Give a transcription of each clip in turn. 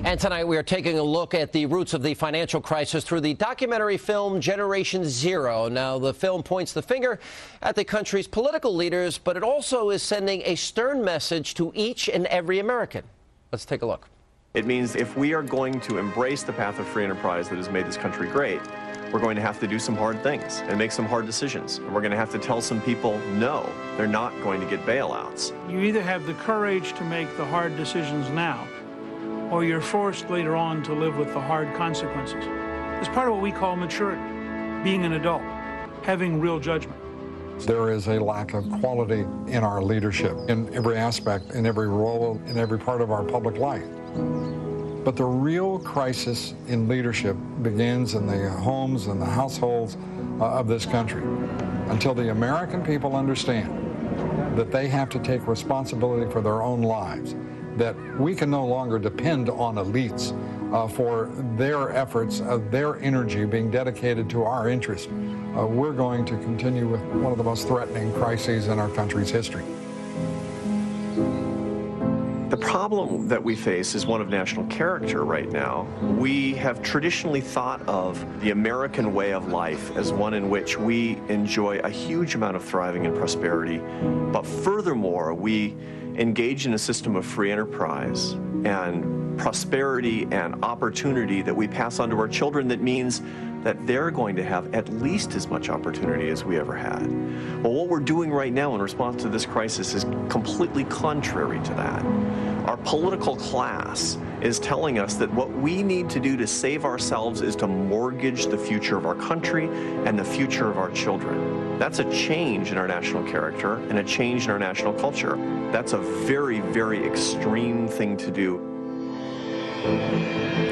And tonight we are taking a look at the roots of the financial crisis through the documentary film Generation Zero. Now, the film points the finger at the country's political leaders, but it also is sending a stern message to each and every American. Let's take a look. It means if we are going to embrace the path of free enterprise that has made this country great, we're going to have to do some hard things and make some hard decisions. And we're going to have to tell some people, no, they're not going to get bailouts. You either have the courage to make the hard decisions now, or you're forced later on to live with the hard consequences. It's part of what we call maturity, being an adult, having real judgment. There is a lack of quality in our leadership, in every aspect, in every role, in every part of our public life. But the real crisis in leadership begins in the homes and the households of this country. Until the American people understand that they have to take responsibility for their own lives, that we can no longer depend on elites for their efforts, their energy being dedicated to our interests, we're going to continue with one of the most threatening crises in our country's history. The problem that we face is one of national character right now. We have traditionally thought of the American way of life as one in which we enjoy a huge amount of thriving and prosperity, but furthermore, we engage in a system of free enterprise and prosperity and opportunity that we pass on to our children that means that they're going to have at least as much opportunity as we ever had. Well, what we're doing right now in response to this crisis is completely contrary to that. Our political class is telling us that what we need to do to save ourselves is to mortgage the future of our country and the future of our children. That's a change in our national character and a change in our national culture. That's a very, very extreme thing to do.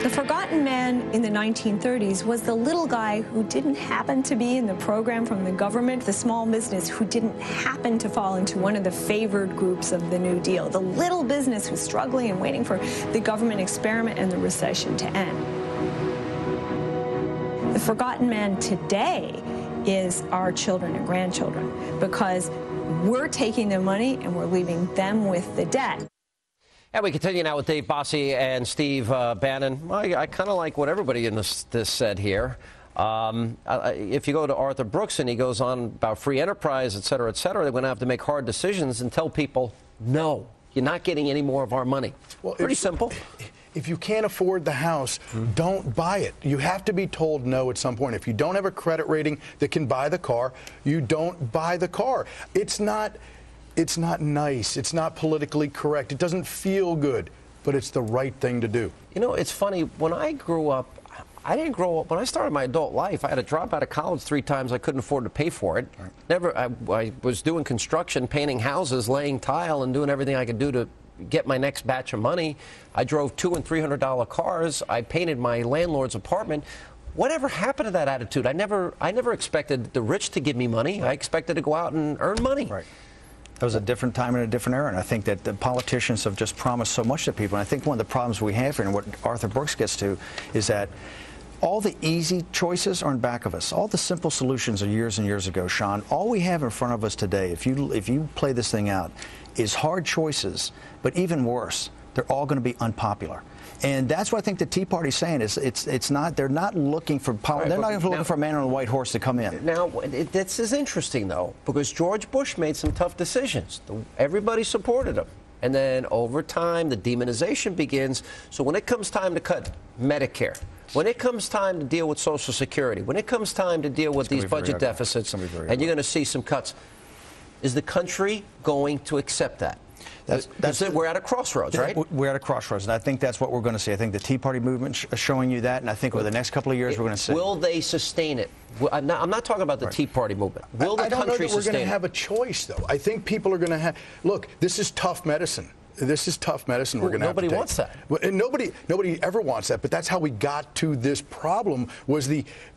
The forgotten man in the 1930s was the little guy who didn't happen to be in the program from the government, the small business who didn't happen to fall into one of the favored groups of the New Deal, the little business who's struggling and waiting for the government experiment and the recession to end. The forgotten man today is our children and grandchildren, because we're taking their money and we're leaving them with the debt. And we continue now with Dave Bossie and Steve Bannon. I kind of like what everybody in this said here. If you go to Arthur Brooks and he goes on about free enterprise, et cetera, they're going to have to make hard decisions and tell people, no, you're not getting any more of our money. Well, pretty simple. If you can't afford the house, don't buy it. You have to be told no at some point. If you don't have a credit rating that can buy the car, you don't buy the car. It's not nice. It's not politically correct. It doesn't feel good, but it's the right thing to do. You know, it's funny. When I grew up, when I started my adult life, I had to drop out of college 3 times. I couldn't afford to pay for it. Right. I was doing construction, painting houses, laying tile, and doing everything I could do to get my next batch of money. I drove $200 and $300 cars. I painted my landlord's apartment. Whatever happened to that attitude? I never expected the rich to give me money. I expected to go out and earn money. Right. That was a different time and a different era, and I think that the politicians have just promised so much to people. And I think one of the problems we have here, and what Arthur Brooks gets to, is that all the easy choices are in back of us. All the simple solutions are years and years ago, Sean. All we have in front of us today, if you play this thing out, is hard choices, but even worse, they're all going to be unpopular. And that's what I think the Tea Party's saying is they're not looking for power. Right, they're not looking for a man on a white horse to come in. Now, this is interesting, though, because George Bush made some tough decisions. Everybody supported him. And then over time, the demonization begins. So when it comes time to cut Medicare, when it comes time to deal with Social Security, when it comes time to deal with these budget deficits, and you're going to see some cuts, is the country going to accept that? We're at a crossroads, right? We're at a crossroads, and I think that's what we're going to see. I think the Tea Party movement is showing you that, and I think over the next couple of years we're going to see. Will they sustain it? I'm not talking about the Tea Party movement. Will the country sustain it? I don't know that we're going to have a choice, though. I think people are going to have. Look, this is tough medicine. This is tough medicine we're going to have to take. Nobody wants that. Well, and nobody ever wants that, but that's how we got to this problem, was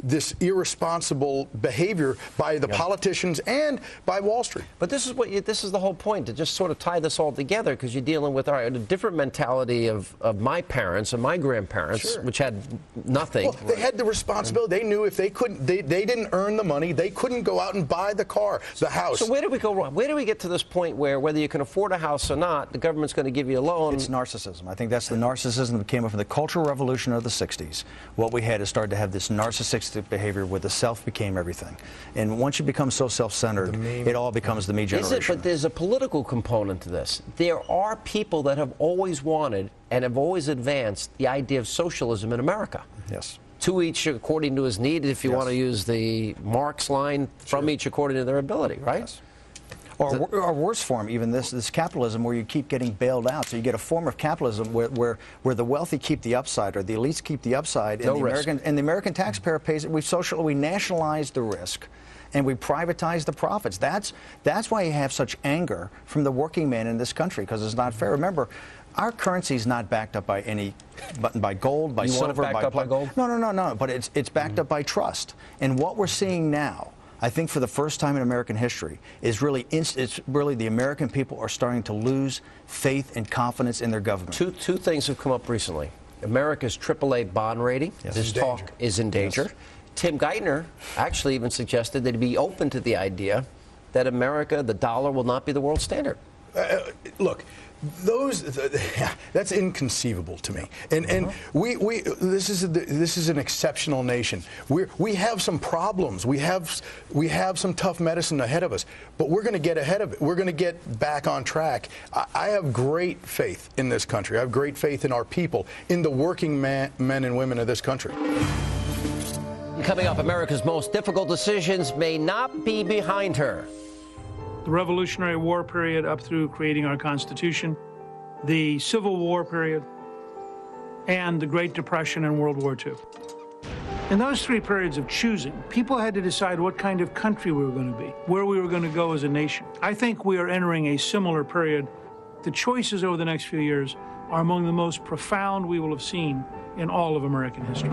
this irresponsible behavior by the politicians and by Wall Street. But this is the whole point, to just sort of tie this all together, because you're dealing with a different mentality of my parents and my grandparents, which had nothing. Well, they had the responsibility. They knew if they couldn't, they didn't earn the money, they couldn't go out and buy the car, the house. So where do we go wrong? Where do we get to this point where, whether you can afford a house or not, the government government's going to give you a loan. It's narcissism. I think that's the narcissism that came up from the Cultural Revolution of the 60s. What we had is started to have this narcissistic behavior where the self became everything. And once you become so self-centered, it all becomes the me generation. Is it? But there's a political component to this. There are people that have always wanted and have always advanced the idea of socialism in America. Yes. To each according to his need, if you want to use the Marx line, from each according to their ability, right? Yes. Or worse form, even this capitalism where you keep getting bailed out. So you get a form of capitalism where the wealthy keep the upside, or the elites keep the upside, and the American taxpayer pays it. We nationalize the risk, and we privatize the profits. That's why you have such anger from the working man in this country, because it's not fair. Remember, our currency is not backed up by by gold, by silver, by gold. No. But it's backed up by trust. And what we're seeing now, I think for the first time in American history, is really the American people are starting to lose faith and confidence in their government. Two things have come up recently. America's AAA bond rating, this talk is in danger. Yes. Tim Geithner actually even suggested that he'd be open to the idea that America, the dollar, will not be the world standard. Look, that's inconceivable to me. And this is an exceptional nation. We have some problems. We have some tough medicine ahead of us, but we're going to get ahead of it. We're going to get back on track. I have great faith in this country. I have great faith in our people, in the working men and women of this country. Coming up, America's most difficult decisions may not be behind her. The Revolutionary War period up through creating our Constitution, the Civil War period, and the Great Depression and World War II. In those three periods of choosing, people had to decide what kind of country we were going to be, where we were going to go as a nation. I think we are entering a similar period. The choices over the next few years are among the most profound we will have seen in all of American history.